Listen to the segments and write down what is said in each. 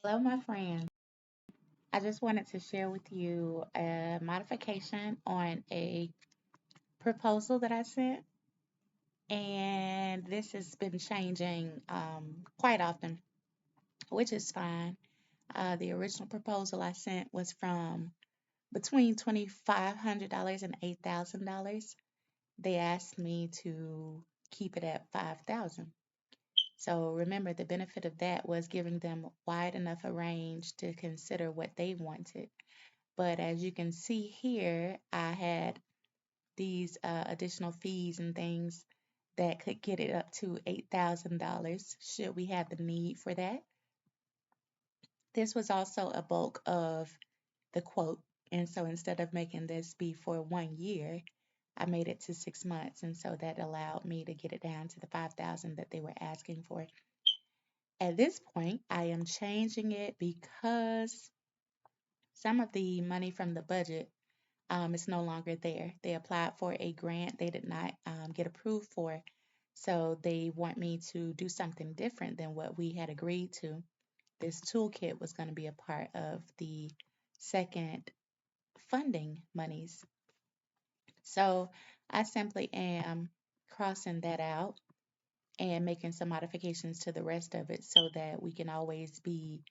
Hello, my friend. I just wanted to share with you a modification on a proposal that I sent, and this has been changing quite often, which is fine. The original proposal I sent was from between $2,500 and $8,000. They asked me to keep it at 5,000. So remember, the benefit of that was giving them wide enough a range to consider what they wanted. But as you can see here, I had these additional fees and things that could get it up to $8,000 should we have the need for that. This was also a bulk of the quote. And so instead of making this be for 1 year, I made it to 6 months. And so that allowed me to get it down to the 5,000 that they were asking for. At this point, I am changing it because some of the money from the budget is no longer there. They applied for a grant they did not get approved for. So they want me to do something different than what we had agreed to. This toolkit was going to be a part of the second funding monies. So I simply am crossing that out and making some modifications to the rest of it so that we can always be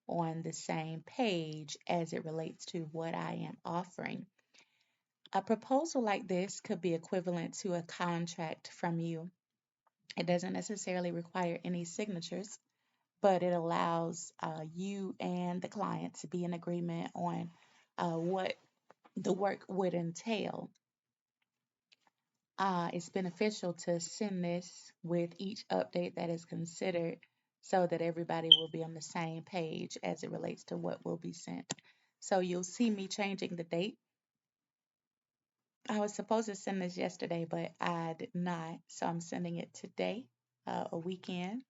on the same page as it relates to what I am offering. A proposal like this could be equivalent to a contract from you. It doesn't necessarily require any signatures, but it allows you and the client to be in agreement on what the work would entail. It's beneficial to send this with each update that is considered so that everybody will be on the same page as it relates to what will be sent. So you'll see me changing the date. I was supposed to send this yesterday, but I did not. So I'm sending it today, a weekend.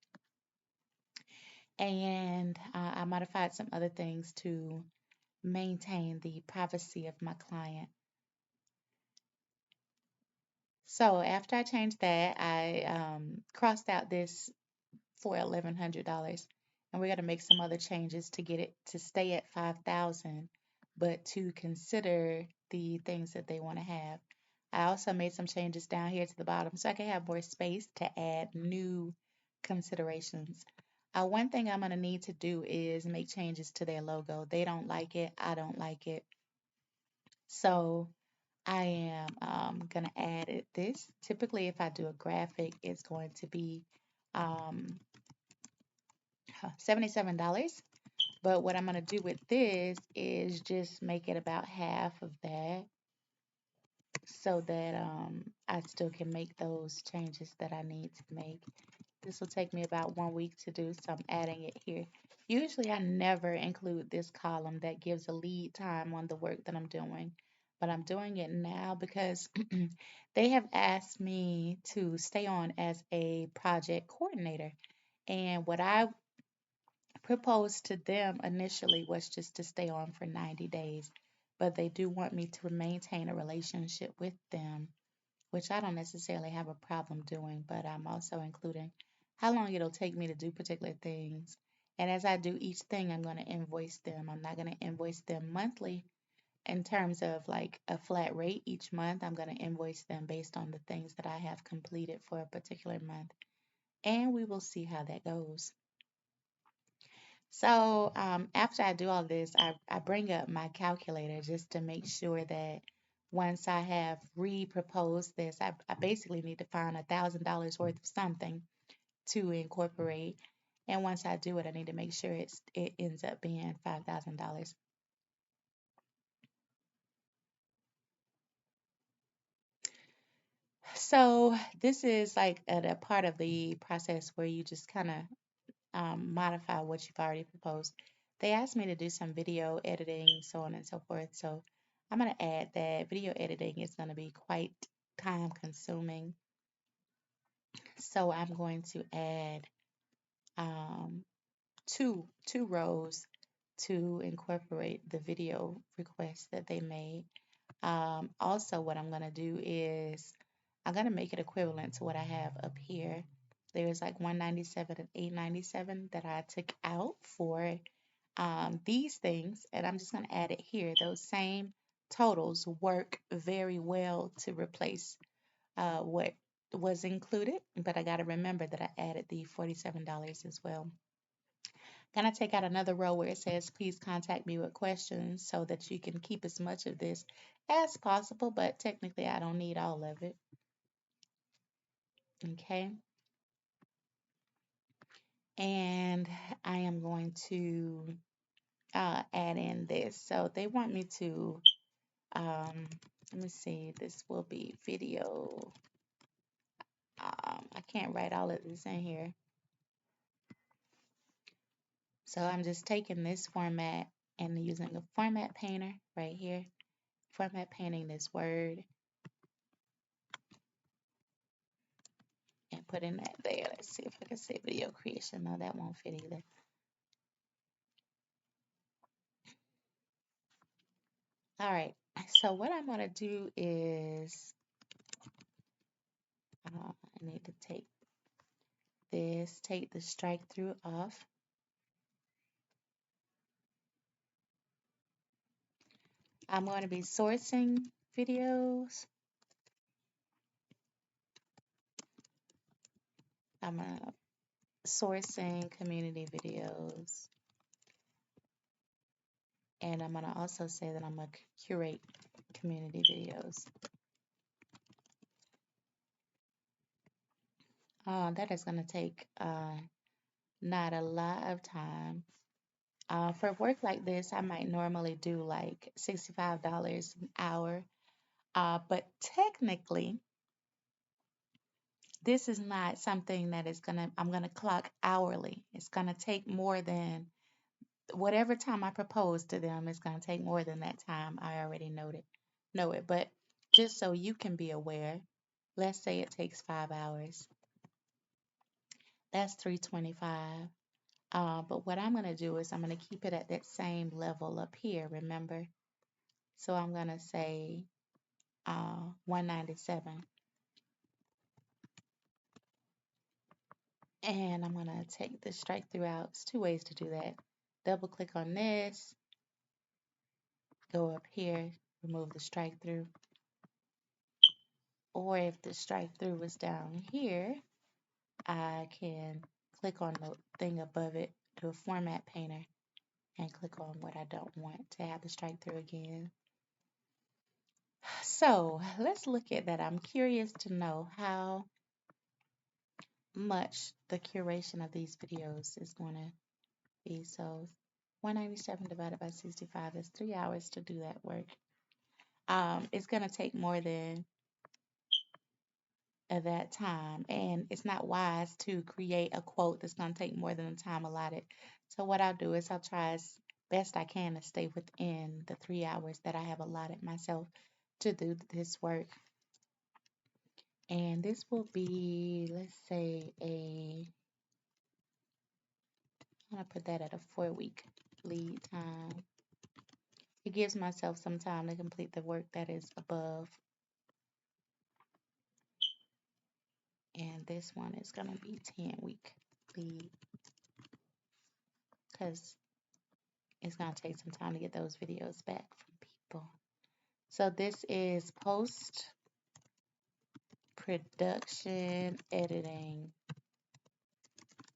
And I modified some other things to maintain the privacy of my client. So after I changed that, I crossed out this for $1,100, and we're going to make some other changes to get it to stay at 5,000, but to consider the things that they want to have. I also made some changes down here to the bottom so I can have more space to add new considerations. One thing I'm going to need to do is make changes to their logo. They don't like it. I don't like it. So I am going to add this. Typically, if I do a graphic, it's going to be um, $77. But what I'm going to do with this is just make it about half of that so that I still can make those changes that I need to make. This will take me about 1 week to do, so I'm adding it here. Usually I never include this column that gives a lead time on the work that I'm doing, but I'm doing it now because they have asked me to stay on as a project coordinator. And what I proposed to them initially was just to stay on for 90 days, but they do want me to maintain a relationship with them, which I don't necessarily have a problem doing, but I'm also including how long it'll take me to do particular things. And as I do each thing, I'm going to invoice them. I'm not going to invoice them monthly in terms of like a flat rate each month. I'm going to invoice them based on the things that I have completed for a particular month. And we will see how that goes. So after I do all this, I bring up my calculator just to make sure that once I have re-proposed this, I basically need to find $1,000 worth of something to incorporate. And once I do it, I need to make sure it ends up being $5,000. So this is like a part of the process where you just kind of modify what you've already proposed. They asked me to do some video editing, so on and so forth. So I'm going to add that video editing is going to be quite time consuming. So I'm going to add um, two rows to incorporate the video request that they made. Also, what I'm going to do is I'm going to make it equivalent to what I have up here. There's like 197 and 897 that I took out for These things, and I'm just going to add it here, those same totals work very well to replace what was included, but I got to remember that I added the $47 as well. Gonna take out another row where it says, please contact me with questions so that you can keep as much of this as possible, but technically I don't need all of it. Okay. And I am going to add in this. So they want me to, let me see, this will be video. I can't write all of this in here. So I'm just taking this format and using the format painter right here, format painting this word and putting that there. Let's see if I can say video creation. No, that won't fit either. All right, so what I'm going to do is I need to take this, take the strike through off. I'm going to be sourcing videos. I'm sourcing community videos. And I'm going to also say that I'm going to curate community videos. That is going to take not a lot of time. For work like this, I might normally do like $65 an hour. But technically, this is not something that I'm gonna clock hourly. It's gonna take more than whatever time I propose to them. It's gonna take more than that time. I already know it. But just so you can be aware, let's say it takes 5 hours. That's $325. But what I'm gonna do is I'm gonna keep it at that same level up here. Remember? So I'm gonna say 197. And I'm going to take the strike through out. There's two ways to do that. Double click on this, go up here, remove the strike through. Or if the strike through is down here, I can click on the thing above it, do a format painter, and click on what I don't want to have the strike through again. So let's look at that. I'm curious to know how much the curation of these videos is going to be. So 197 divided by 65 is 3 hours to do that work. It's going to take more than that time, and it's not wise to create a quote that's going to take more than the time allotted. So what I'll do is I'll try as best I can to stay within the 3 hours that I have allotted myself to do this work. And this will be, let's say, I'm going to put that at a 4-week lead time. It gives myself some time to complete the work that is above. And this one is going to be 10-week lead because it's going to take some time to get those videos back from people. So this is post-production editing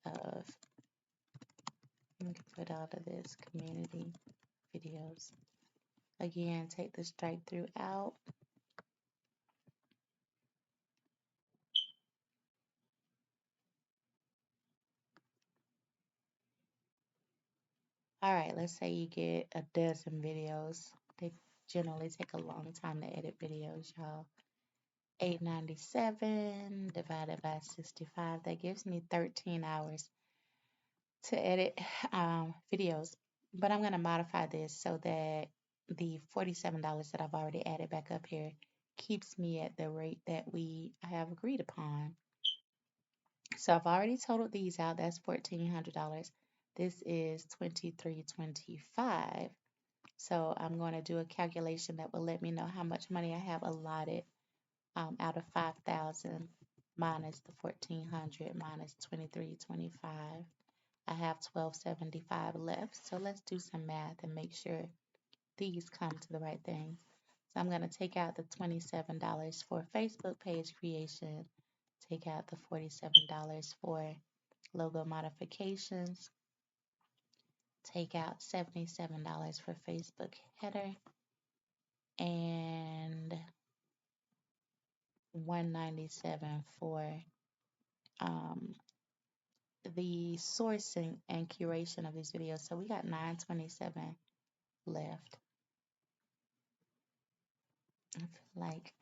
of, let me put all of this community videos. Again, take the strike through out. All right, let's say you get a dozen videos. They generally take a long time to edit videos, y'all. 897 divided by 65, that gives me 13 hours to edit videos. But I'm going to modify this so that the $47 that I've already added back up here keeps me at the rate that we have agreed upon. So I've already totaled these out. That's $1,400. This is $2,325. So I'm going to do a calculation that will let me know how much money I have allotted out of 5,000 minus the 1,400 minus 2,325. I have $12.75 left. So let's do some math and make sure these come to the right thing. So I'm going to take out the $27 for Facebook page creation, take out the $47 for logo modifications, take out $77 for Facebook header, and $197 for um, the sourcing and curation of these videos. So we got $927 left. I feel like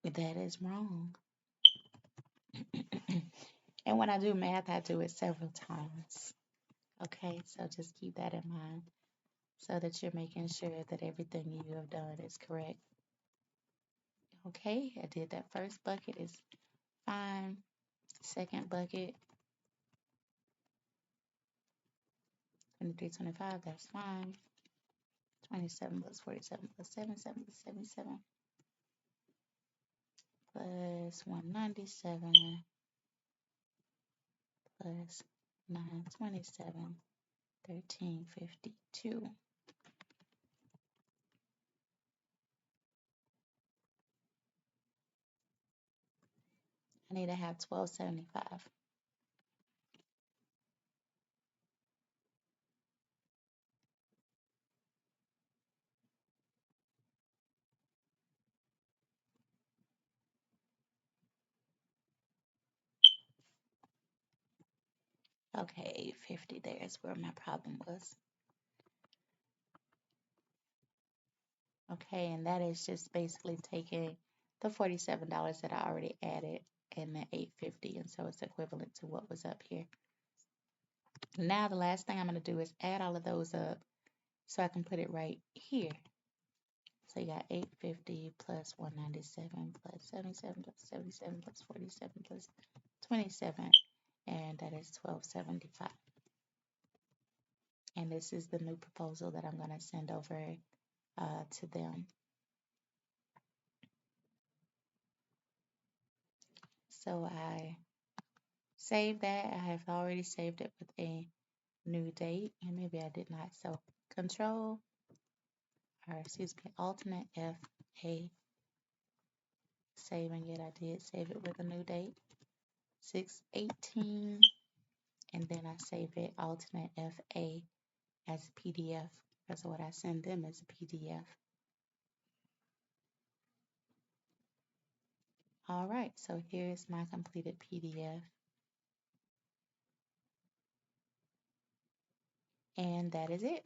that is wrong. And when I do math, I do it several times. Okay, so just keep that in mind so that you're making sure that everything you have done is correct. Okay, I did that first bucket is fine. Second bucket, 23, 25, that's fine. 27 plus 47 plus 77 plus 77 plus 197 plus 927, 1352. I need to have 1275. Okay, 850, there's where my problem was. Okay, and that is just basically taking the $47 that I already added and the 850, and so it's equivalent to what was up here. Now the last thing I'm going to do is add all of those up so I can put it right here. So you got 850 plus 197 plus 77 plus 77 plus 47 plus 27, and that is 1275. And this is the new proposal that I'm going to send over to them. So I saved that. I have already saved it with a new date, and maybe I did not. So Control, or excuse me, Alternate F A, saving it. I did save it with a new date, 6/18, and then I save it Alternate F A as a PDF. That's what I send them as a PDF. All right, so here's my completed PDF. And that is it.